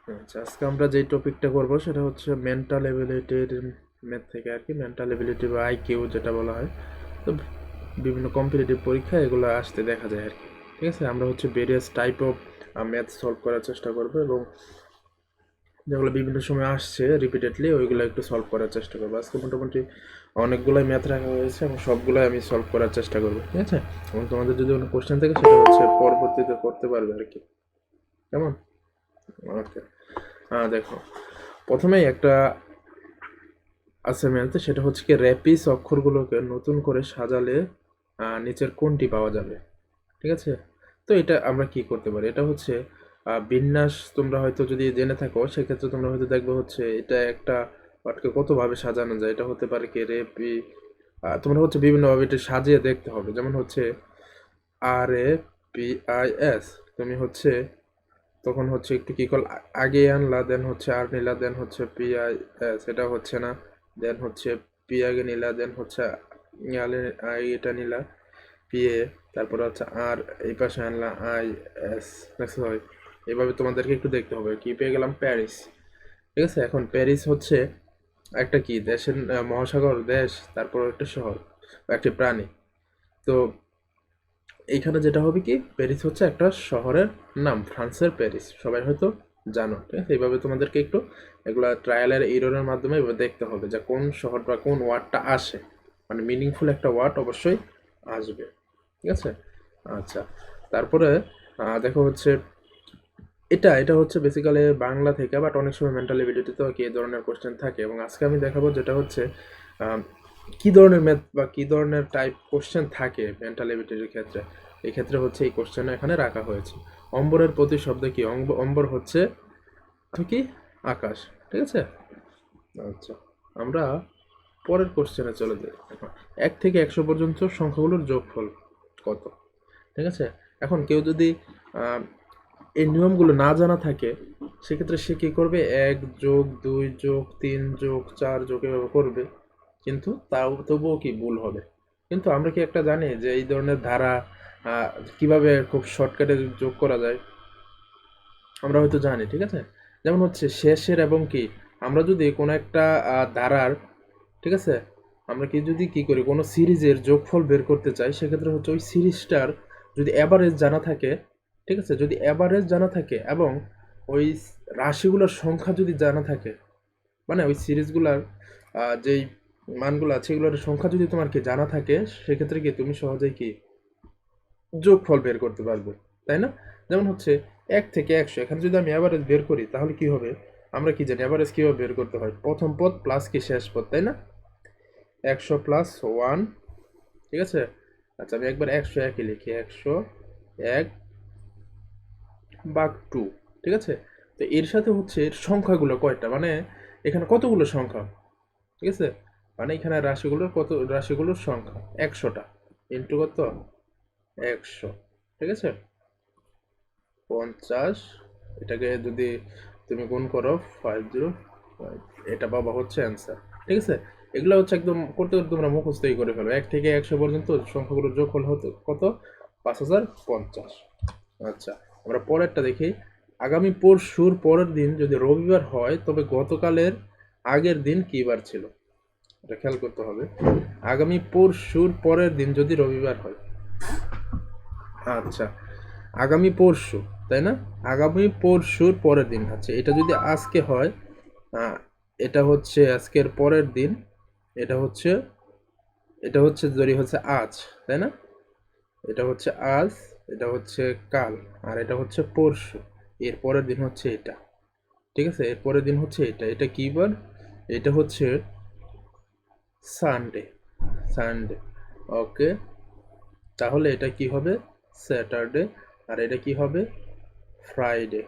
আচ্ছা, আজকে আমরা যে টপিকটা করব সেটা হচ্ছে মেন্টাল এবিলিটির ম্যাথ থেকে আর কি। মেন্টাল এবিলিটি বা আইকিউ যেটা বলা হয়, তো বিভিন্ন কম্পিটিটিভ পরীক্ষা এগুলো আসতে দেখা যায় আর কি। ঠিক আছে, আমরা হচ্ছে various type of math solve করার চেষ্টা করবো এবং যেগুলো বিভিন্ন সময় আসছে রিপিটেডলি ওইগুলো একটু সলভ করার চেষ্টা করবো। আজকে মোটামুটি অনেকগুলোই ম্যাথ রাখা হয়েছে এবং সবগুলোই আমি সলভ করার চেষ্টা করবো, ঠিক আছে। এবং তোমাদের যদি কোনো কোশ্চেন থাকে সেটা হচ্ছে পরবর্তীতে করতে পারবে আর কি, কেমন? ওকে, দেখো, প্রথমেই একটা আছে ম্যাথ, সেটা হচ্ছে কি র্যাপিস অক্ষরগুলোকে নতুন করে সাজালে নিচের কোনটি পাওয়া যাবে, ঠিক আছে। তো এটা আমরা কি করতে পারি, এটা হচ্ছে বিন্যাস। তোমরা হয়তো যদি জেনে থাকো সেক্ষেত্রে তোমরা হয়তো দেখবে হচ্ছে এটা একটা ওয়ার্ডকে কতভাবে সাজানো যায়। এটা হতে পারে কি রেপি, তোমরা হচ্ছে বিভিন্নভাবে এটা সাজিয়ে দেখতে হবে। যেমন হচ্ছে RAPIS, তুমি হচ্ছে তখন হচ্ছে একটু কি কল আগে আনলা, দেন হচ্ছে আর নিলা, দেন হচ্ছে PIS, এটা হচ্ছে না, দেন হচ্ছে পি আগে নিলা, দেন হচ্ছে এটা নিলা PA, তারপরে হচ্ছে আর এই পাশে আনলা IS, দেখছো হয়। এভাবে তোমাদেরকে একটু দেখতে হবে। কি পেয়ে গেলাম? প্যারিস, ঠিক আছে। এখন প্যারিস হচ্ছে একটা কি দেশের মহাসাগর দেশ, তারপর একটা শহর বা একটি প্রাণী। তো এইখানে যেটা হবে কি প্যারিস হচ্ছে একটা শহরের নাম, ফ্রান্সের প্যারিস, সবাই হয়তো জানো, ঠিক আছে। এইভাবে তোমাদেরকে একটু এগুলা ট্রায়ালের এররের মাধ্যমে এবার দেখতে হবে যে কোন শহর বা কোন ওয়ার্ডটা আসে, মানে মিনিংফুল একটা ওয়ার্ড অবশ্যই আসবে, ঠিক আছে। আচ্ছা, তারপরে দেখো হচ্ছে এটা এটা হচ্ছে বেসিক্যালি বাংলা থেকে, বাট অনেক সময় মেন্টাল এবিলিটিতেও কি এই ধরনের কোশ্চেন থাকে। এবং আজকে আমি দেখাবো যেটা হচ্ছে আম, কি ধরনের ম্যাথ বা কি ধরনের টাইপ কোশ্চেন থাকে মেন্টাল এবিলিটির ক্ষেত্রে। এই ক্ষেত্রে হচ্ছে এই কোশ্চেন এখানে রাখা হয়েছে। অম্বরের প্রতিশব্দ কি? অম্বর হচ্ছে কি? আকাশ, ঠিক আছে। আচ্ছা, আমরা পরের কোশ্চেনে চলে যাই। এখন 1 থেকে 100 পর্যন্ত সংখ্যাগুলোর যোগফল কত, ঠিক আছে। এখন কেউ যদি আহ, এই নিয়মগুলো না জানা থাকে সেক্ষেত্রে সে কী করবে, 1+2+3+4 এভাবে করবে, কিন্তু তাও তবুও কি ভুল হবে। কিন্তু আমরা কি একটা জানি যে এই ধরনের ধারা কিভাবে খুব শর্টকাটে যোগ করা যায়? আমরা হয়তো জানি, ঠিক আছে। যেমন হচ্ছে শেষের এবং কি, আমরা যদি কোনো একটা ধারার, ঠিক আছে, আমরা কি যদি কি করি কোনো সিরিজের যোগফল বের করতে চাই সেক্ষেত্রে হচ্ছে ওই সিরিজটার যদি অ্যাভারেজ জানা থাকে, ঠিক আছে, যদি অ্যাভারেজ জানা থাকে এবং ওই রাশিগুলোর সংখ্যা যদি জানা থাকে, মানে ওই সিরিজগুলার যেই মানগুলো আছে এগুলোর সংখ্যা যদি তোমার কি জানা থাকে, সেক্ষেত্রে কি তুমি সহজেই কি যোগফল বের করতে পারবে, তাই না? যেমন হচ্ছে 1 থেকে 100, এখানে যদি আমি অ্যাভারেজ বের করি তাহলে কি হবে? আমরা কি জানি অ্যাভারেজ কীভাবে বের করতে হয়? প্রথম পদ প্লাস কি শেষ পদ, তাই না? 100+1, ঠিক আছে। আচ্ছা, আমি একবার 101 লিখি, 101/2, ঠিক আছে। তো এর সাথে হচ্ছে এর সংখ্যাগুলো কয়টা, মানে এখানে কতগুলো সংখ্যা, ঠিক আছে। মানে এখানে রাশিগুলোর সংখ্যা 100টা ইন্টু কত? 100, ঠিক আছে। 50, এটাকে যদি তুমি গুণ করো 505, এটা পাবা হচ্ছে অ্যান্সার, ঠিক আছে। এগুলো হচ্ছে একদম করতে করতে তোমরা মুখস্থই করে ফেলো। 1 থেকে 100 পর্যন্ত সংখ্যাগুলোর যোগফল হতো কত? 5050। আচ্ছা, আমরা পরেরটা দেখি। আগামী পরশুর পরের দিন যদি রবিবার হয় তবে গতকালের আগের দিন কি বার ছিল? এটা খেয়াল করতে হবে। আগামী পরশুর পরের দিন যদি রবিবার হয়, আচ্ছা, আগামী পরশু, তাই না? আগামী পরশুর পরের দিন, আচ্ছা, এটা যদি আজকে হয়, আহ, এটা হচ্ছে আজকের পরের দিন, এটা হচ্ছে এটা হচ্ছে যদি হচ্ছে আজ, তাই না? এটা হচ্ছে আজ, এটা হচ্ছে কাল, আর এটা হচ্ছে পরশু। এর পরের দিন হচ্ছে এটা, ঠিক আছে। এর পরের দিন হচ্ছে এটা, এটা কি বার? এটা হচ্ছে সানডে, সানডে, ওকে। তাহলে এটা কি হবে? স্যাটারডে। আর এটা কি হবে? ফ্রাইডে,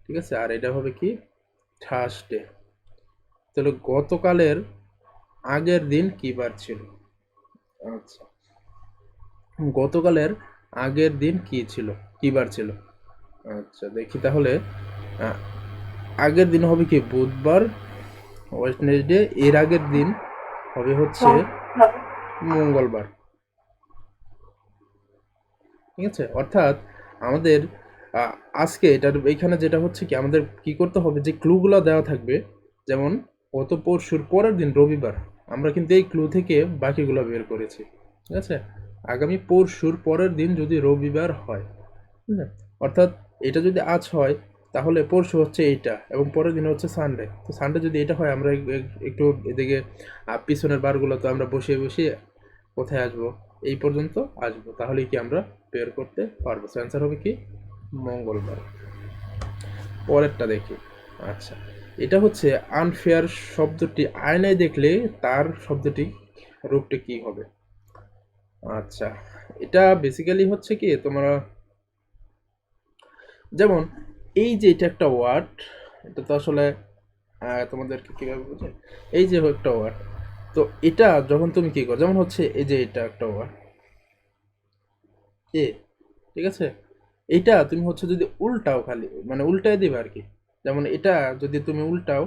ঠিক আছে। আর এটা হবে কি? থার্সডে। তাহলে গতকালের আগের দিন কি বার ছিল? আচ্ছা, গতকালের আগের দিন কি ছিল, কি বার ছিল? আচ্ছা, দেখি তাহলে। আহ, আগের দিন হবে কি? বুধবার, ওয়েডনেসডে। এর আগের দিন হবে হচ্ছে মঙ্গলবার, ঠিক আছে। অর্থাৎ আমাদের আহ, আজকে এটার এইখানে যেটা হচ্ছে কি আমাদের কি করতে হবে, যে ক্লুগুলো দেওয়া থাকবে, যেমন গত পরশুর পরের দিন রবিবার, আমরা কিন্তু এই ক্লু থেকে বাকিগুলো বের করেছি। ঠিক আছে, আগামী পরশুর পরের দিন যদি রবিবার হয়, ঠিক আছে, অর্থাৎ এটা যদি আজ হয় তাহলে পরশু হচ্ছে এইটা এবং পরের দিন হচ্ছে সানডে। তো সানডে যদি এটা হয় আমরা একটু এদিকে পিছনের বারগুলো তো আমরা বসিয়ে বসিয়ে কোথায় আসবো, এই পর্যন্ত আসবো, তাহলে কি আমরা বের করতে পারবো। সো অ্যান্সার হবে কি মঙ্গলবার। পরেরটা দেখি। আচ্ছা, এটা হচ্ছে আনফেয়ার শব্দটি আয়নায় দেখলে তার শব্দটি রূপটি কি হবে। আচ্ছা, এটা বেসিক্যালি হচ্ছে কি তোমরা যেমন এই যে এটা একটা ওয়ার্ড, এটা তো আসলে তোমাদেরকে কিভাবে বোঝাই, এই যে একটা ওয়ার্ড, তো এটা যখন তুমি কি করো, যেমন হচ্ছে এই যে এটা একটা ওয়ার্ড এ, ঠিক আছে, এটা তুমি হচ্ছে যদি উল্টাও, খালি মানে উল্টায় দিবে আর কি, যেমন এটা যদি তুমি উল্টাও,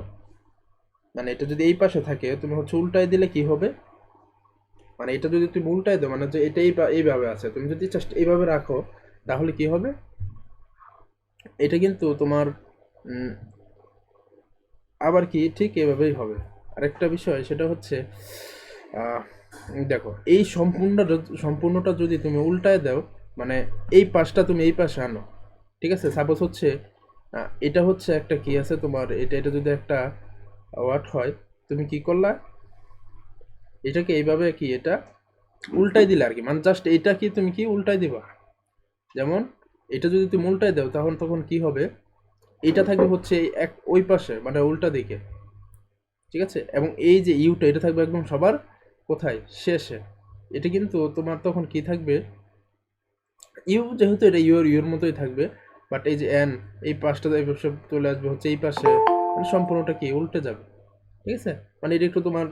মানে এটা যদি এই পাশে থাকে তুমি হচ্ছে উল্টায় দিলে কি হবে, মানে এটা যদি তুমি উল্টায় দাও, মানে যে এটা এইভাবে আছে, তুমি যদি জাস্ট এইভাবে রাখো তাহলে কি হবে, এটা কিন্তু তোমার উম, আবার কি ঠিক এভাবেই হবে। আরেকটা বিষয় সেটা হচ্ছে আহ, দেখো এই সম্পূর্ণটা যদি তুমি উল্টায় দাও, মানে এই পাশটা তুমি এই পাশে আনো, ঠিক আছে, সাপোজ হচ্ছে এটা হচ্ছে একটা কি আছে তোমার, এটা এটা যদি একটা ওয়ার্ড হয়, তুমি কি করলা, এটাকে এইভাবে কি এটা উল্টাই দিলে আর কি, মানে জাস্ট এটা কি তুমি কি উল্টাই দিবা, যেমন এটা যদি তুমি উল্টাই দাও তখন তখন কি হবে, এটা থাকবে হচ্ছে এই এক ওই পাশে মানে উল্টা দিকে, ঠিক আছে, এবং এই যে ইউটা এটা থাকবে একদম সবার কোথায় শেষে, এটা কিন্তু তোমার তখন কি থাকবে, ইউ যেহেতু এটা ইউর মতোই থাকবে, বাট এই যে এন এই পাশটা এই পাশে চলে আসবে হচ্ছে এই পাশে, মানে সম্পূর্ণটা কি উল্টে যাবে, ঠিক আছে, মানে এটা একটু তোমার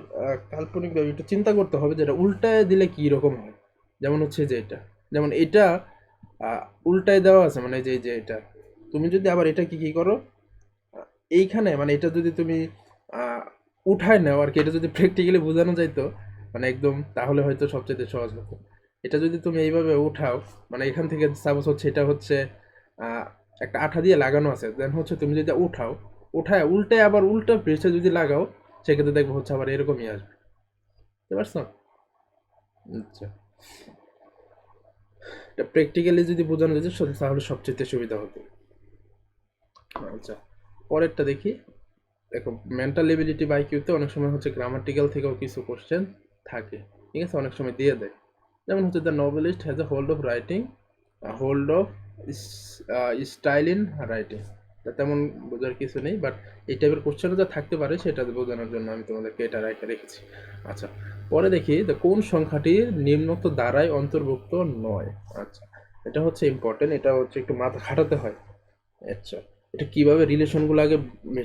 কাল্পনিকভাবে একটু চিন্তা করতে হবে যে এটা উল্টায় দিলে কি রকম হয়। যেমন হচ্ছে যে এটা, যেমন এটা উল্টায় দেওয়া আছে, মানে এই যে এটা, তুমি যদি আবার এটা কি কি করো, এইখানে মানে এটা যদি তুমি আহ, উঠায় নাও আর কি, এটা যদি প্র্যাকটিক্যালি বোঝানো যাইতো মানে একদম, তাহলে হয়তো সবচেয়ে সহজ হতো। এটা যদি তুমি এইভাবে উঠাও, মানে এখান থেকে সাপোজ হচ্ছে এটা হচ্ছে আহ, একটা আঠা দিয়ে লাগানো আছে, দেন হচ্ছে তুমি যদি উঠাও, উঠায় উল্টে আবার উল্টো পেছে যদি লাগাও, সেক্ষেত্রে দেখবো হচ্ছে আবার এরকমই আসবে। বুঝতে পারছো? আচ্ছা, এটা প্র্যাকটিক্যালি যদি বোঝানো যেত তাহলে সবচেয়ে সুবিধা হতো। আচ্ছা, পরেরটা দেখি। দেখো মেন্টাল এবিলিটি বা আইকিউতে অনেক সময় হচ্ছে গ্রামাটিক্যাল থেকেও কিছু কোশ্চেন থাকে, ঠিক আছে, অনেক সময় দিয়ে দেয়। যেমন হচ্ছে the noblest has a hold of writing, hold of style in writing, তেমন বোঝার কিছু নেই, বাট এই টাইপের কোশ্চেনও যা থাকতে পারে সেটা বোঝানোর জন্য আমি তোমাদেরকে এটা রেখেছি। আচ্ছা, পরে দেখি কোন সংখ্যাটির নিম্নোক্ত দ্বারাই অন্তর্ভুক্ত নয়। আচ্ছা, এটা হচ্ছে ইম্পর্টেন্ট, এটা হচ্ছে একটু মাথা খাটাতে হয়। আচ্ছা, এটা কিভাবে রিলেশনগুলো আগে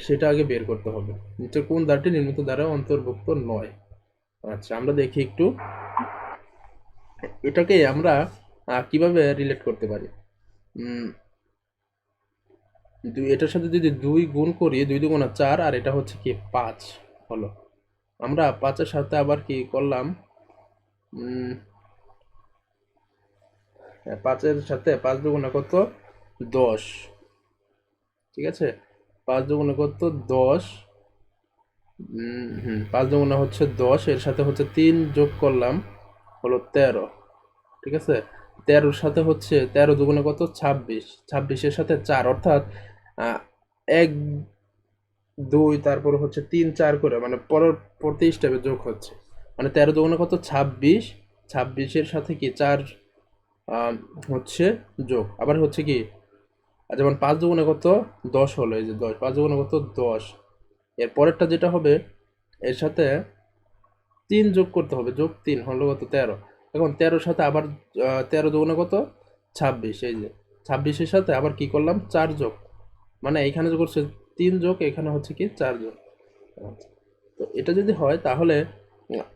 সেটা আগে বের করতে হবে, নিচের কোন ধারাটি নিম্নোক্ত দ্বারা অন্তর্ভুক্ত নয়। আচ্ছা, আমরা দেখি একটু এটাকে আমরা কিভাবে রিলেট করতে পারি। উম, এটার সাথে যদি দুই গুণ করি, দুই দুগুণা চার, আর এটা হচ্ছে কি পাঁচ হলো, আমরা পাঁচের সাথে আবার কি করলাম, উম, পাঁচের সাথে পাঁচ দুগুণা কত, দশ, ঠিক আছে, পাঁচ দুগুণা কত দশ, পাঁচ দুগুণা হচ্ছে দশ, এর সাথে হচ্ছে তিন যোগ করলাম হলো তেরো, ঠিক আছে, তেরোর সাথে হচ্ছে তেরো দুগুণে কত ছাব্বিশ, ছাব্বিশের সাথে চার, অর্থাৎ আহ, এক দুই তারপর হচ্ছে তিন চার করে মানে পরের প্রতি স্টেপে যোগ হচ্ছে, মানে তেরো দুগুণে কত ছাব্বিশ, ছাব্বিশের সাথে কি চার আহ, হচ্ছে যোগ, আবার হচ্ছে কি যেমন পাঁচ দুগুণে কত দশ হলো, এই যে দশ, পাঁচ দুগুণে কত দশ, এর পরেরটা যেটা হবে এর সাথে তিন যোগ করতে হবে, যোগ তিন হলো কত তেরো, এখন তেরোর সাথে আবার তেরো দুগুণে কত ছাব্বিশ, এই যে ছাব্বিশের সাথে আবার কি করলাম চার যোগ, মানে এখানে যে করছে তিন যোগ, এখানে হচ্ছে কি চার যোগ। আচ্ছা, তো এটা যদি হয় তাহলে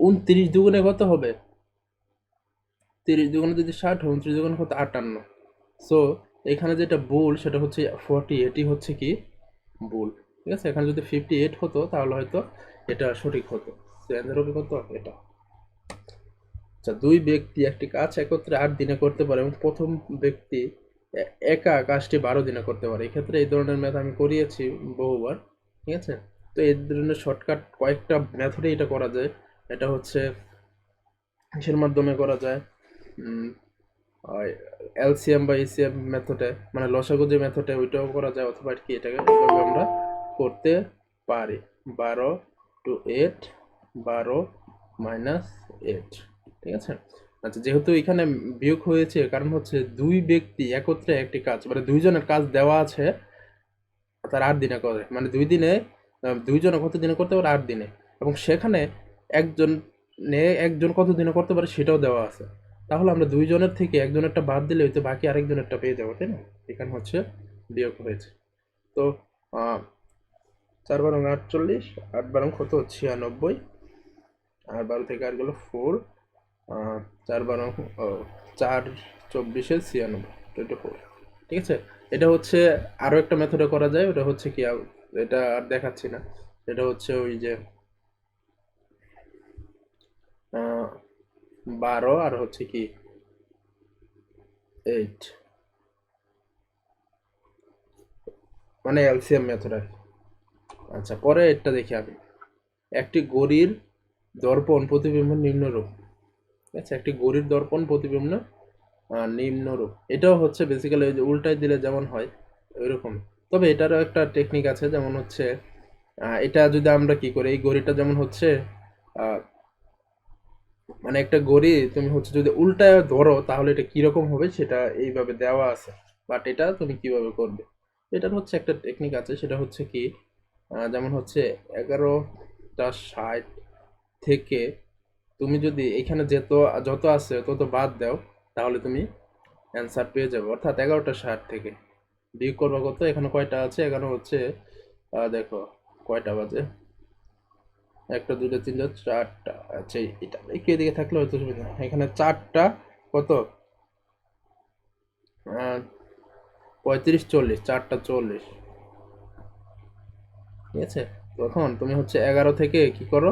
29 দুগুণে কত হবে, 30 দুগুণে যদি 60 হয়, 29 দুগুণে কত 58। সো এখানে যেটা ভুল সেটা হচ্ছে 40, এটি হচ্ছে কি ভুল, ঠিক আছে, এখানে যদি 58 হতো তাহলে হয়তো এটা সঠিক হতো। তো অ্যান্সার হবে কত এটা। আচ্ছা, দুই ব্যক্তি একটি কাজ একত্রে 8 দিনে করতে পারে এবং প্রথম ব্যক্তি একা কাজটি 12 দিনে করতে পারে। এক্ষেত্রে এই ধরনের ম্যাথ আমি করিয়েছি বহুবার, ঠিক আছে? তো এই ধরনের শর্টকাট কয়েকটা মেথডে এটা করা যায়। এটা হচ্ছে কিসের মাধ্যমে করা যায়, এলসিএম বা ইসিএম মেথডে, মানে লসাগু যে মেথডে ওইটাও করা যায়, অথবা কি এটাকে এইভাবে আমরা করতে পারি। 12 to 8, 12 - 8, ঠিক আছে? আচ্ছা, যেহেতু এখানে বিয়োগ হয়েছে, কারণ হচ্ছে দুই ব্যক্তি একত্রে একটি কাজ, মানে দুইজনের কাজ দেওয়া আছে, তার 8 দিনে করে, মানে 2 দিনে দুইজনে কত দিনে করতে পারে, 8 দিনে, এবং সেখানে একজন একজন কত দিনে করতে পারে সেটাও দেওয়া আছে। তাহলে আমরা দুইজনের থেকে একজনেরটা বাদ দিলে হয়তো বাকি আরেকজনেরটা পেয়ে যাবো, তাই না? এখানে হচ্ছে বিয়োগ হয়েছে। তো 4 × 48, 8 × কত, 96, আর 12 থেকে আর গেল 4, 4 × 4 × 24 = 96, 24, ঠিক আছে? এটা হচ্ছে আরো একটা মেথডে করা যায়, ওটা হচ্ছে কি, এটা আর দেখাচ্ছি না। এটা হচ্ছে ওই যে 12 আর হচ্ছে কি 8, মানে এলসিএম মেথড আর কি। আচ্ছা, পরে এটা দেখি আমি। একটি ঘড়ির দর্পণ প্রতিবিম্ব নিম্নরূপ। আচ্ছা, একটি ঘড়ির দর্পণ প্রতিবিম্ব নিম্নরূপ, এটাও হচ্ছে বেসিক্যালি ওই যে উল্টায় দিলে যেমন হয় ওইরকম। তবে এটারও একটা টেকনিক আছে, যেমন হচ্ছে এটা যদি আমরা কি করি, এই ঘড়িটা যেমন হচ্ছে আহ, মানে একটা ঘড়ি তুমি হচ্ছে যদি উল্টায় ধরো তাহলে এটা কিরকম হবে সেটা এইভাবে দেওয়া আছে, বাট এটা তুমি কিভাবে করবে, এটার হচ্ছে একটা টেকনিক আছে। সেটা হচ্ছে কি, যেমন হচ্ছে 11টা 60 থেকে তুমি যদি এখানে যত যত আছে তত বাদ দাও, তাহলে তুমি অ্যান্সার পেয়ে যাবে। অর্থাৎ 11টা 60 থেকে বিয়োগ করবা কত, এখানে কয়টা আছে, এখানে হচ্ছে দেখো কয়টা বাজে, একটা দুটো তিনটা চারটা। আচ্ছা, এটা একটু এদিকে থাকলে হয়তো সুবিধা, এখানে চারটা কত, 35 40, 4টা 40, ঠিক আছে? তখন তুমি হচ্ছে 11 থেকে কি করো,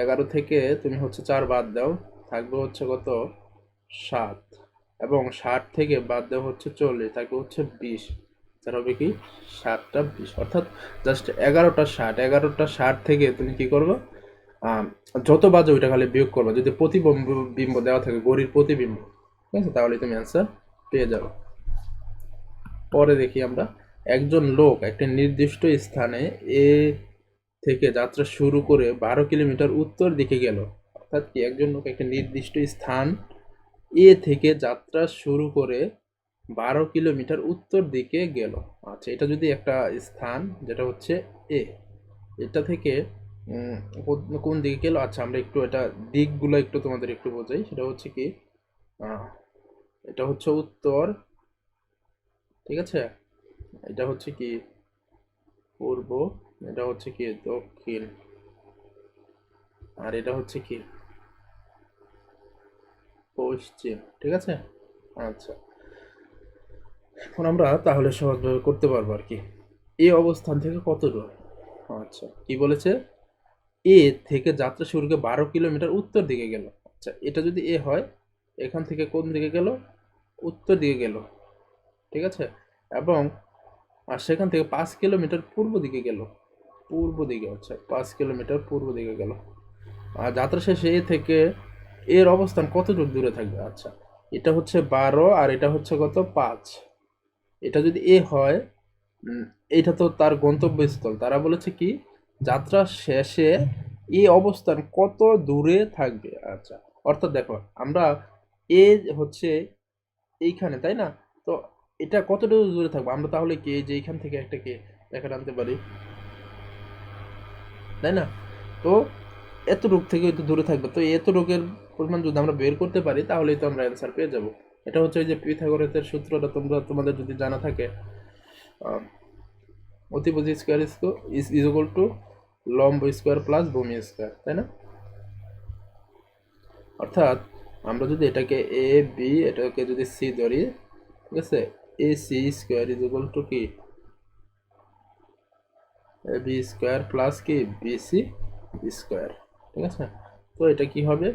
11 থেকে তুমি হচ্ছে 4 বাদ দাও, থাকবে হচ্ছে কত, 7, এবং 60 থেকে বাদ দেওয়া হচ্ছে 40, থাকবে হচ্ছে 20, তার হবে কি 7টা 20, অর্থাৎ জাস্ট 11টা 60 থেকে তুমি কি করবে, আহ, যত বাজে ওইটা খালি বিয়োগ করবে, যদি প্রতিবিম্ব বিম্ব দেওয়া থাকে ঘড়ির প্রতিবিম্ব, ঠিক আছে, তাহলে তুমি অ্যান্সার পেয়ে যাবে। পরে দেখি আমরা, একজন লোক একটি নির্দিষ্ট স্থানে এ থেকে যাত্রা শুরু করে 12 কিলোমিটার উত্তর দিকে গেল। অর্থাৎ কি, একজন লোক একটা নির্দিষ্ট স্থান এ থেকে যাত্রা শুরু করে 12 কিলোমিটার উত্তর দিকে গেল। আচ্ছা, এটা যদি একটা স্থান যেটা হচ্ছে এ, এটা থেকে উম, কোন দিকে গেল, আচ্ছা আমরা একটু এটা দিকগুলো একটু তোমাদের একটু বোঝাই। সেটা হচ্ছে কি, আহ, এটা হচ্ছে উত্তর, ঠিক আছে, এটা হচ্ছে কি পূর্ব, এটা হচ্ছে কি দক্ষিণ, আর এটা হচ্ছে কি পশ্চিম, ঠিক আছে? আচ্ছা, এখন আমরা তাহলে সহজভাবে করতে পারবো আর কি। এই অবস্থান থেকে কত দূর, আচ্ছা কি বলেছে, এ থেকে যাত্রা শুরু করে 12 কিলোমিটার উত্তর দিকে গেল। আচ্ছা, এটা যদি এ হয়, এখান থেকে কোন দিকে গেল, উত্তর দিকে গেল, ঠিক আছে? এবং সেখান থেকে 5 কিলোমিটার পূর্ব দিকে গেল, পূর্ব দিকে, আচ্ছা 5 কিলোমিটার পূর্ব দিকে গেল। আর যাত্রা শেষে এ থেকে এর অবস্থান কতটুকু দূরে থাকবে, আচ্ছা এটা হচ্ছে 12 আর এটা হচ্ছে কত 5, এটা যদি এ হয়, উম, এটা তো তার গন্তব্যস্থল, তারা বলেছে কি যাত্রা শেষে এই অবস্থান কত দূরে থাকবে। আচ্ছা, অর্থাৎ দেখো আমরা এ হচ্ছে এইখানে, তাই না? তো এটা কতটুকু দূরে থাকবে, আমরা তাহলে কি এই যে এইখান থেকে একটা কে দেখা আনতে পারি, তাই না? তো এতটুক থেকে একটু দূরে থাকবে, তো এতটুকের পরিমাণ যদি আমরা বের করতে পারি তাহলেই তো আমরা অ্যান্সার পেয়ে যাব। এটা হচ্ছে ওই যে পিথাগোরাসের সূত্রটা, তোমাদের যদি জানা থাকে, আহ, অতিভুজ স্কোয়ার ইজ ইকুয়াল টু লম্ব স্কোয়ার প্লাস ভূমি স্কোয়ার, তাই না? অর্থাৎ আমরা যদি এটাকে এ বি, এটাকে যদি সি ধরি, ঠিক আছে, A C square is equal to কি এ বি স্কোয়ার প্লাস কি বি সি স্কোয়ার, ঠিক আছে? তো এটা কি হবে,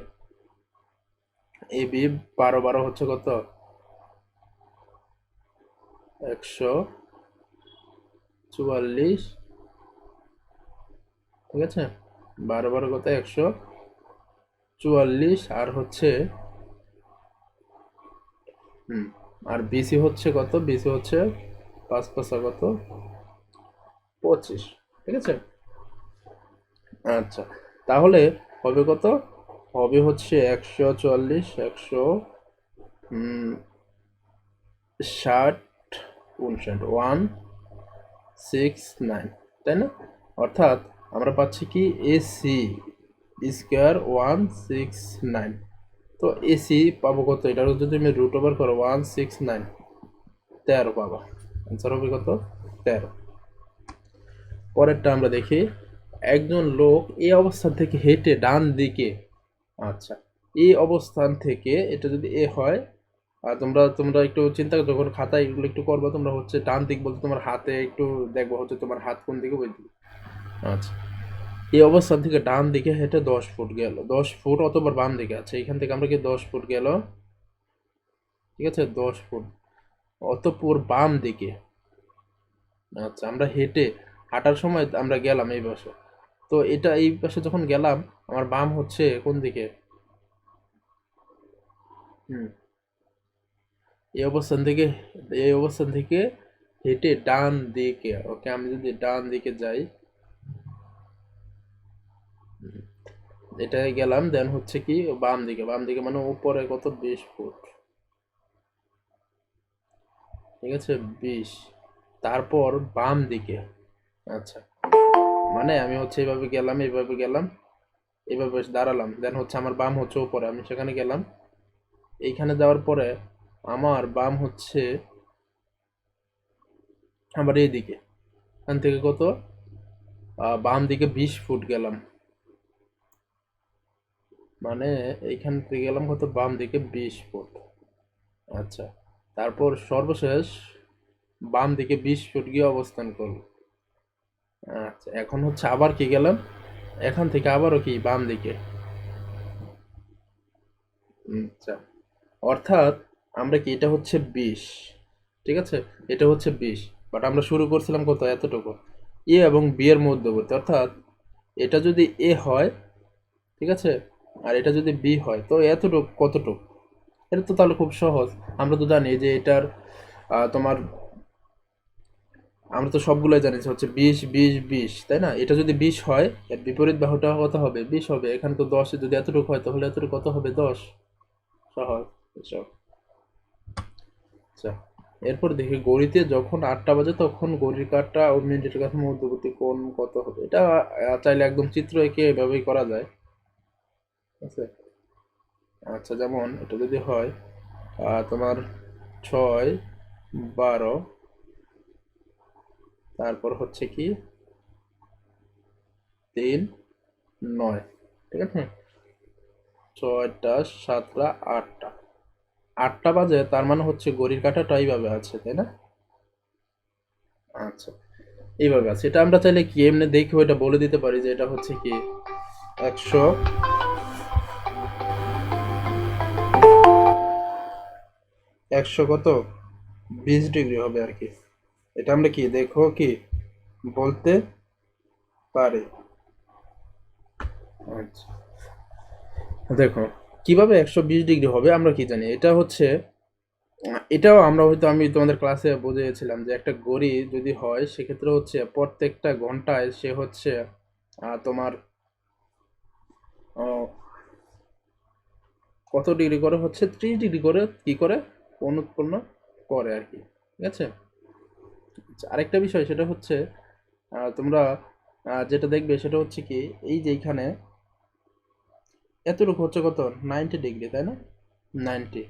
এ বি 12 12 হচ্ছে কত, 144, ঠিক আছে, 12 কত 144, আর হচ্ছে আর বিসি হচ্ছে কত, বিসি হচ্ছে 5 5 কত 25, ঠিক আছে। আচ্ছা, তাহলে হবে কত, হবে হচ্ছে 144, 160, 169, তাই না? অর্থাৎ আমরা পাচ্ছি কি এসি স্কোয়ার 169। তো এসি পাবো কত, এটার যদি তুমি রুট ওভার করো 169, 13 পাবা। অ্যান্সার হবে কত, 13। পরেরটা আমরা দেখি, একজন লোক এই অবস্থান থেকে হেঁটে ডান দিকে, আচ্ছা, এই অবস্থান থেকে এটা যদি এ হয়, আর তোমরা তোমরা একটু চিন্তা করো, যখন খাতায় এগুলো একটু করবে, তোমরা হচ্ছে ডান দিক বলতে তোমার হাতে একটু দেখবো হচ্ছে তোমার হাত কোন দিকে ওই দিকে। আচ্ছা, এই অবস্থান থেকে ডান দিকে হেঁটে 10 ফুট গেল, 10 ফুট অতবার বাম দিকে আছে, এখান থেকে আমরা কি 10 ফুট গেল, ঠিক আছে, 10 ফুট অতপুর বাম দিকে। আচ্ছা, আমরা হেঁটে হাঁটার সময় আমরা গেলাম এই পাশে, তো এটা এই পাশে যখন গেলাম, আমার বাম হচ্ছে কোন দিকে, হুম, এই অবস্থান থেকে, এই অবস্থান থেকে হেঁটে ডান দিকে, ওকে, আমি যদি ডান দিকে যাই, এটাই গেলাম, দেন হচ্ছে কি বাম দিকে, বাম দিকে মানে উপরে কত 20 ফুট, ঠিক আছে, 20, তারপর বাম দিকে। আচ্ছা, মানে আমি হচ্ছে এইভাবে গেলাম, এইভাবে গেলাম, এইভাবে দাঁড়ালাম, দেন হচ্ছে আমার বাম হচ্ছে উপরে, আমি সেখানে গেলাম, এইখানে যাওয়ার পরে আমার বাম হচ্ছে আমার এইদিকে, এখান থেকে কত, বাম দিকে 20 ফুট গেলাম, মানে এইখান থেকে গেলাম কত, বাম দিকে 20 ফুট। আচ্ছা, তারপর সর্বশেষ বাম দিকে 20 ফুট গিয়ে অবস্থান করল। আচ্ছা, এখন হচ্ছে আবার কি গেলাম, এখান থেকে আবারও কি বাম দিকে। আচ্ছা, অর্থাৎ আমরা কি, এটা হচ্ছে 20, ঠিক আছে, এটা হচ্ছে 20, বাট আমরা শুরু করছিলাম কত, এতটুকু, এ এবং বি এর মধ্যবর্তী, অর্থাৎ এটা যদি এ হয়, ঠিক আছে, আর এটা যদি বি হয়, তো এতটুক কতটুক, এটা তো তাহলে খুব সহজ। আমরা তো জানি যে এটার তোমার, আমরা তো সবগুলোই জানি যে হচ্ছে 20 20 20, তাই না? এটা যদি 20 হয়, এর বিপরীত বাহুটা কত হবে, 20 হবে। এখানে তো 10 যদি এতটুকু হয়, তাহলে এতটুকু কত হবে, 10। সহজ এসব। আচ্ছা, এরপর দেখি ঘড়িতে যখন 8টা বাজে তখন ঘড়ির কাঁটা ও মিনিটের কাছে মধ্যবর্তী কোণ কত হবে। এটা চাইলে একদম চিত্র এঁকে এভাবেই করা যায়, ঠিক আছে। আচ্ছা, যেমন এটা যদি হয় তোমার 6 12, তারপর হচ্ছে কি 3 9, ঠিক আছে, 6টা 7টা 8টা, 8টা বাজে, তার মানে হচ্ছে ঘড়ির কাঁটাটা এইভাবে আছে, তাই না? আচ্ছা, এইভাবে আছে, এটা আমরা চাইলে কি এমনি দেখে ওইটা বলে দিতে পারি যে এটা হচ্ছে কি 100, 100 কত 20 ডিগ্রি হবে আর কি। এটা আমরা কি দেখো কি বলতে পারি। আচ্ছা, দেখো কিভাবে 120 ডিগ্রি হবে আমরা কি জানি, এটা হচ্ছে এটাও আমরা হয়তো, আমি তোমাদের ক্লাসে বুঝিয়েছিলাম যে একটা ঘড়ি যদি হয় সেক্ষেত্রে হচ্ছে প্রত্যেকটা ঘন্টায় সে হচ্ছে তোমার আহ, কত ডিগ্রি করে হচ্ছে 30 ডিগ্রি করে কি করে কোণ উৎপন্ন করে আর কি, ঠিক আছে। আচ্ছা, আরেকটা বিষয় সেটা হচ্ছে তোমরা যেটা দেখবে সেটা হচ্ছে কি, এই যে এইখানে এতটুকু হচ্ছে কত 90 ডিগ্রি, তাই না? 90,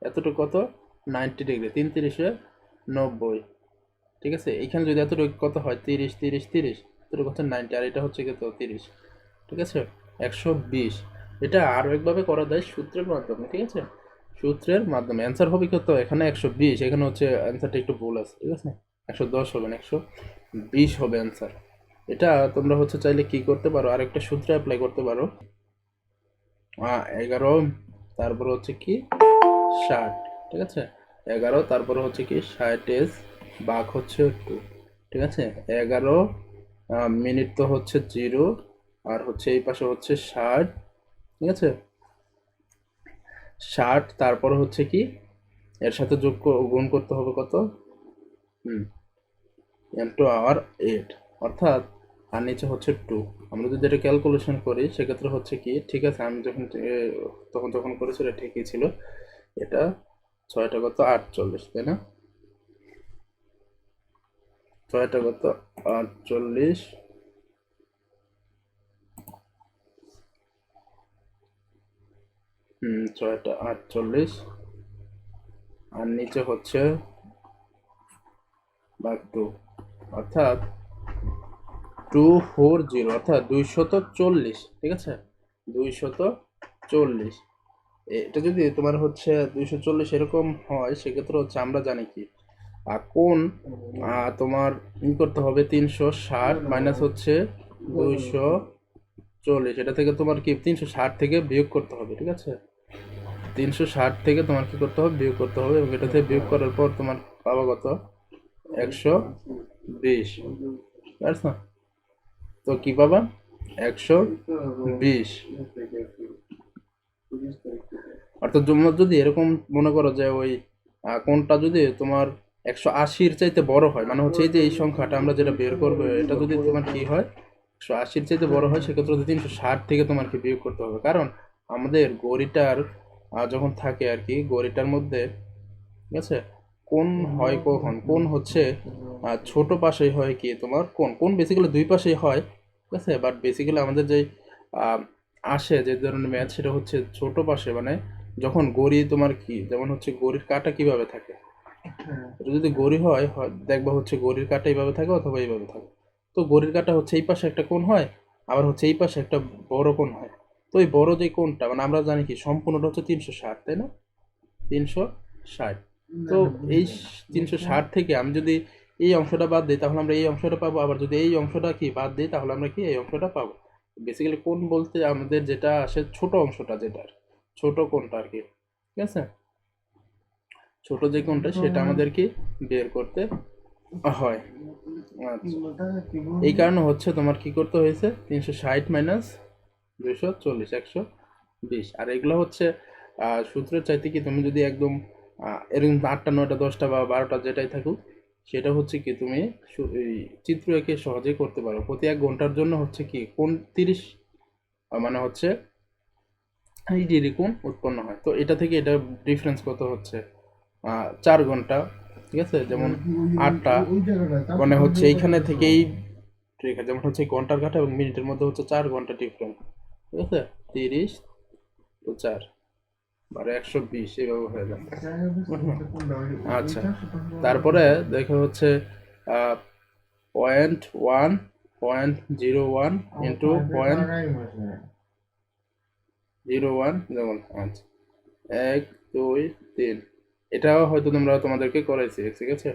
এতটুকু কত 90 ডিগ্রি, 3 3 90, ঠিক আছে। এইখানে যদি এতটুকু কত হয় 30 30 30, এতটুকু হচ্ছে 90, আর এটা হচ্ছে কত 30, ঠিক আছে, 120। এটা আরও একভাবে করা যায় সূত্রের মাধ্যমে, ঠিক আছে, সূত্রের মাধ্যমে অ্যান্সার হবে কত, এখানে 120, এখানে হচ্ছে অ্যান্সারটা একটু ভুল আছে, ঠিক আছে, 110 হবে না, 120 হবে অ্যান্সার। এটা তোমরা হচ্ছে চাইলে কি করতে পারো, আরেকটা সূত্র অ্যাপ্লাই করতে পারো, 11, তারপর হচ্ছে কি 60, ঠিক আছে, 11, তারপরে হচ্ছে কি 60s ভাগ হচ্ছে 2, ঠিক আছে। 11 মিনিট তো হচ্ছে 0, আর হচ্ছে এই পাশে হচ্ছে 60, ঠিক আছে। 60 তারপরে হচ্ছে কি এর সাথে গুণ করতে হবে কত, into our 8, অর্থাৎ আর নিচে হচ্ছে 2। আমরা যদি এটা ক্যালকুলেশন করি সেক্ষেত্রে হচ্ছে কি, ঠিক আছে আমি তখন যখন করেছিল ঠিকই ছিল। এটা 6টা কত 48, তাই না? 6টা কত 48, 6টা 48, আর নিচে হচ্ছে ভাগ 2, অর্থাৎ 240, অর্থাৎ 240, ঠিক আছে। 240, এটা যদি তোমার হচ্ছে 240 এরকম হয় সেক্ষেত্রে হচ্ছে আমরা জানি কি কোন তোমার করতে হবে 360 মাইনাস হচ্ছে 240, এটা থেকে তোমার কি 360 থেকে বিয়োগ করতে হবে, ঠিক আছে। 360 থেকে তোমার কি করতে হবে, বিয়োগ করতে হবে, এবং এটা থেকে বিয়োগ করার পর তোমার পাবা কত 120, বুঝছো? তো কি পাবা 120, অর্থাৎ তোমরা যদি এরকম মনে করো যে ওই কোনটা যদি তোমার 180-র চাইতে বড় হয়, মানে হচ্ছে এই যে এই সংখ্যাটা আমরা যেটা বের করবো এটা যদি তোমার কি হয় 180-র চাইতে বড় হয় সেক্ষেত্রে 360 থেকে তোমার কি বিয়োগ করতে হবে, কারণ আমাদের গড়িটার যখন থাকে আর কি গড়িটার মধ্যে, ঠিক আছে, কোন হয় কখন, কোন হচ্ছে ছোট পাশেই হয় কি তোমার কোন কোন বেসিক্যালি দুই পাশেই হয়, ঠিক আছে। বাট বেসিক্যালি আমাদের যে আহ, আসে যে ধরনের ম্যাথ সেটা হচ্ছে ছোট পাশে, মানে যখন গড়ি তোমার কি যেমন হচ্ছে গড়ির কাটা কিভাবে থাকে, এটা যদি গড়ি হয় দেখবা হচ্ছে গড়ির কাটা এইভাবে থাকে অথবা এইভাবে থাকে। তো গড়ির কাটা হচ্ছে এই পাশে একটা কোণ হয়, আবার হচ্ছে এই পাশে একটা বড় কোণ হয়। তো এই বড় যে কোণটা মানে আমরা জানি কি সম্পূর্ণটা হচ্ছে 360, তাই না? 360, তো এই 360 থেকে আমি যদি এই অংশটা বাদ দিই তাহলে আমরা এই অংশটা পাবো, আবার যদি এই অংশটা কি বাদ দিই তাহলে আমরা কি এই অংশটা পাবো। বেসিক্যালি কোণ বলতে আমাদের যেটা আসে ছোট অংশটা, যেটা ছোট কোণটা আর কি, ঠিক আছে। ছোট যে কোণটা সেটা আমাদেরকে বের করতে হয়। আচ্ছা, এই কারণে হচ্ছে তোমার কি করতে হয়েছে 360 মাইনাস 240, 120। আর এগুলো হচ্ছে সূত্রের চাইতে কি তুমি যদি একদম এরকম 8টা 9টা 10টা বা 12টা যেটাই থাকুক সেটা হচ্ছে কি তুমি এই চিত্র এঁকে সহজেই করতে পারো। প্রতি 1 ঘন্টার জন্য হচ্ছে কি কোন 30 মানে হচ্ছে এই ডিগ্রি কোণ উৎপন্ন হয়। তো এটা থেকে এটা ডিফারেন্স কত হচ্ছে 4 ঘন্টা, ঠিক আছে। যেমন 8টা মানে হচ্ছে এইখানে থেকেই, ঠিক আছে, যেমন হচ্ছে ঘন্টার কাটা এবং মিনিটের মধ্যে হচ্ছে 4 ঘন্টা ডিফারেন্স, ঠিক আছে। 30 তো 4 মানে 120 এইভাবে হয়ে যায়। আচ্ছা, তারপরে দেখো হচ্ছে 0.1 0.01 ইন্টু 0.01, যেমন আচ্ছা 1 2 3, এটাও হয়তো তোমাদেরকে করাইছি, ঠিক আছে।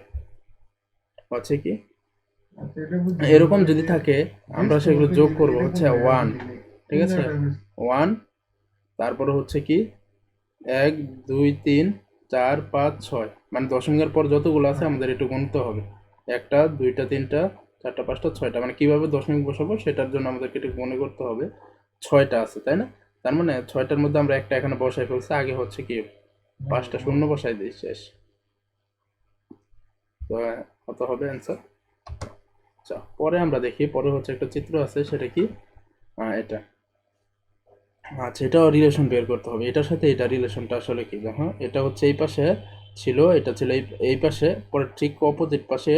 হচ্ছে কি এরকম যদি থাকে আমরা সেগুলো যোগ করব হচ্ছে 1, ঠিক আছে। 1, তারপরে হচ্ছে কি 1 2 3 4 5 6, মানে দশমিকের পর যতগুলো আছে আমাদের একটু গুনতে হবে। 1টা 2টা 3টা 4টা 5টা 6টা, মানে কিভাবে দশমিক বসাবো সেটার জন্য আমাদেরকে একটু মনে করতে হবে 6টা আছে, তাই না? তার মানে 6টার মধ্যে আমরা একটা এখানে বসাই ফেলছি, আগে হচ্ছে কি 5টা শূন্য বসাই দিই, শেষ। তো কত হবে অ্যান্সার? আচ্ছা, পরে আমরা দেখি, পরে হচ্ছে একটা চিত্র আছে সেটা কি এটা। আচ্ছা, এটাও রিলেশন বের করতে হবে, এটার সাথে এটা রিলেশনটা আসলে কি দেখো, এটা হচ্ছে এই পাশে ছিল, এটা ছিল এই পাশে, পরে ঠিক অপোজিট পাশে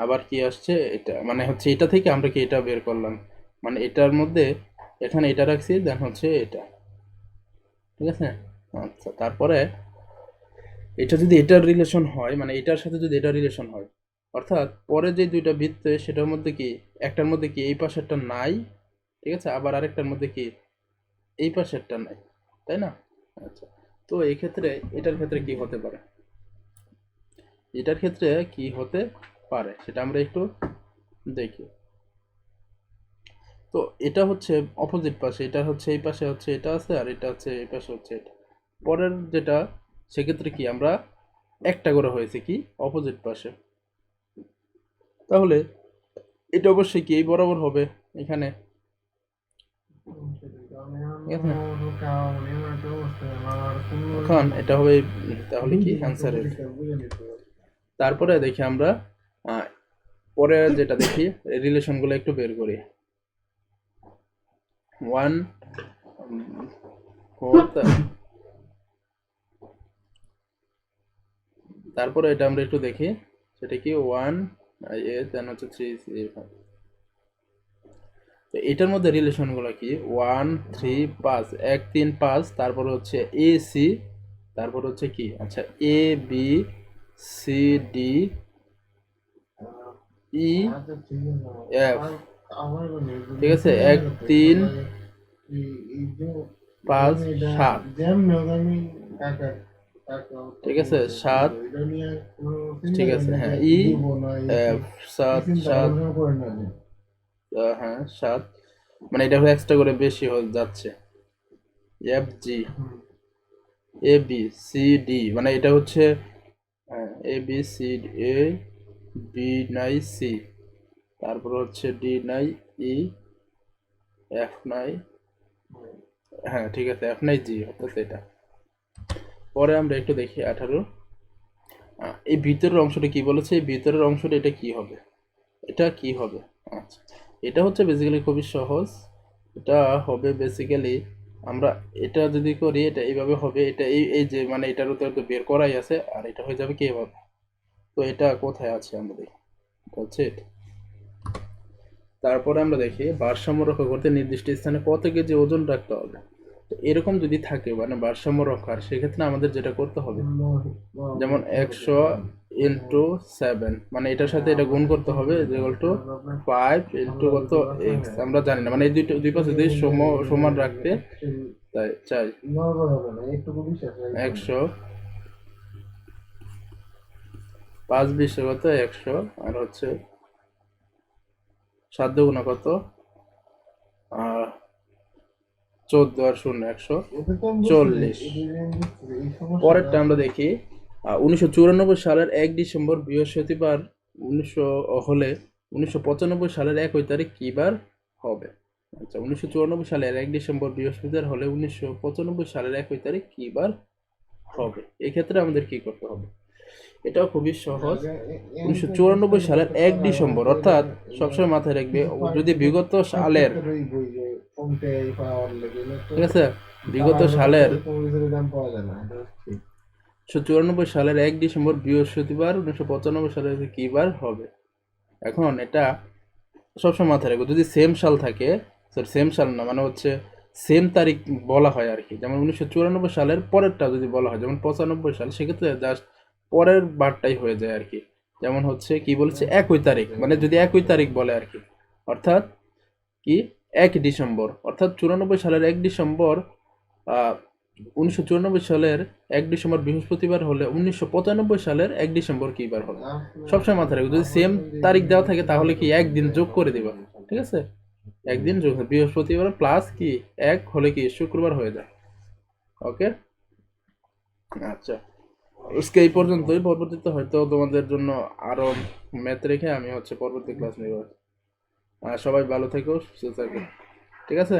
আবার কি আসছে এটা, মানে হচ্ছে এটা থেকে আমরা কি এটা বের করলাম, মানে এটার মধ্যে এখানে এটা রাখছি, দেন হচ্ছে এটা, ঠিক আছে। আচ্ছা, তারপরে এটা যদি এটার রিলেশন হয়, মানে এটার সাথে যদি এটা রিলেশন হয়, অর্থাৎ পরে যে দুইটা বৃত্তে সেটার মধ্যে কি একটার মধ্যে কি এই পাশেরটা নাই, ঠিক আছে, আবার আরেকটার মধ্যে কি এই পাশেরটা নাই, তাই না? আচ্ছা, তো এই ক্ষেত্রে এটার ক্ষেত্রে কি হতে পারে, এটার ক্ষেত্রে কি হতে পারে সেটা আমরা একটু দেখি। তো এটা হচ্ছে অপোজিট পাশে, এটা হচ্ছে এই পাশে হচ্ছে এটা আছে, আর এটা হচ্ছে এই পাশে হচ্ছে এটা। পরের যেটা সেক্ষেত্রে কি আমরা একটা করে হয়েছে কি অপোজিট পাশে, তাহলে এটা অবশ্যই কি এই বরাবর হবে এখানে, ঠিক আছে? এখন এটা হবে তাহলে কি অ্যান্সারের। তারপরে দেখি আমরা পরে যেটা দেখি রিলেশনগুলো একটু বের করি। 1 4 তারপরে এটা আমরা একটু দেখি সেটা কি 1 এ দেন হচ্ছে 3 তো এটার মধ্যে রিলেশনগুলো কি 1 3 5 1 3 5, তারপর হচ্ছে এ সি, তারপর হচ্ছে কি আচ্ছা A B C D E F, ঠিক আছে 1 3 5 7, ঠিক আছে 7, ঠিক আছে হ্যাঁ ই এফ 7 7, হ্যাঁ 7, মানে এটা এক্সট্রা করে বেশি হয়ে যাচ্ছে। এফ জি এ বি সি ডি, মানে এটা হচ্ছে এ বি সি এ বি নাই সি, তারপর হচ্ছে ডি নাই ই এফ নাই, হ্যাঁ ঠিক আছে এফ নাই জি অর্থাৎ এটা। পরে আমরা একটু দেখি 18 এই ভিতরের অংশটা কি বলেছে, এই ভিতরের অংশটা এটা কি হবে, এটা কি হবে, আচ্ছা এটা হচ্ছে বেসিক্যালি খুবই সহজ, এটা হবে বেসিক্যালি আমরা এটা যদি করি এটা এইভাবে হবে, এটা এই এই যে মানে এটার উত্তর তো বের করাই আছে, আর এটা হয়ে যাবে কি এভাবে। তো এটা কোথায় আছে আমরা দেখি, হচ্ছে এটা। তারপরে আমরা দেখি ভারসাম্য রক্ষা করতে নির্দিষ্ট স্থানে কত কেজি ওজন রাখতে হবে। তো এরকম যদি থাকে মানে ভারসাম্য রক্ষার, সেক্ষেত্রে আমাদের যেটা করতে হবে যেমন 100 ইন্টু 7, মানে এটার সাথে এটা গুণ করতে হবে ইকুয়াল টু 5 ইন্টু কত x, আমরা জানি না মানে এই দুই পাশে যদি সমান রাখতে তাই চাই 100 5 20 কত 100, আর হচ্ছে 7 দুগুণা কত 14 আর 0 140। পরেরটা আমরা দেখি 1994 সালের 1 ডিসেম্বর বৃহস্পতিবার 1995 সালের 1 তারিখ কি বার হবে। আচ্ছা 1994 সালের 1 ডিসেম্বর বৃহস্পতিবার হলে 1995 সালের 1 তারিখ কি বার হবে, এক্ষেত্রে আমাদের কি করতে হবে, এটাও খুবই সহজ। 1994 সালের 1 ডিসেম্বর অর্থাৎ সবসময় মাথায় রাখবে যদি বিগত সালের, ঠিক আছে বিগত সালের 1994 সালের 1 ডিসেম্বর বৃহস্পতিবার 1995 সালের কি বার হবে। এখন এটা সবসময় মাথায় রাখবো যদি সেম সাল থাকে, সেম সাল না মানে হচ্ছে সেম তারিখ বলা হয় আর কি, যেমন 1994 সালের পরেরটা যদি বলা হয় যেমন 95 সাল, সেক্ষেত্রে জাস্ট পরের বারটাই হয়ে যায় আর কি। যেমন হচ্ছে কি বলছে 1 তারিখ, মানে যদি 1 তারিখ বলে আর কি, অর্থাৎ কি 1 ডিসেম্বর, অর্থাৎ 94 সালের 1 ডিসেম্বর 1994 সালের 1 ডিসেম্বর বৃহস্পতিবার হলে 1995 সালের 1 ডিসেম্বর কি বার হবে। সবসময় মাথায় রাখবে যদি সেম তারিখ দেওয়া থাকে তাহলে কি একদিন যোগ করে দিবা, ঠিক আছে একদিন যোগ, বৃহস্পতিবার প্লাস কি 1 হলে কি শুক্রবার হয়ে যায়। ওকে আচ্ছা আজকে এই পর্যন্তই, পরবর্তীতে হয়তো তোমাদের জন্য আরো ম্যাথ রেখে আমি হচ্ছে পরবর্তী ক্লাস নেব। সবাই ভালো থেকো সুস্থ থেকো, ঠিক আছে।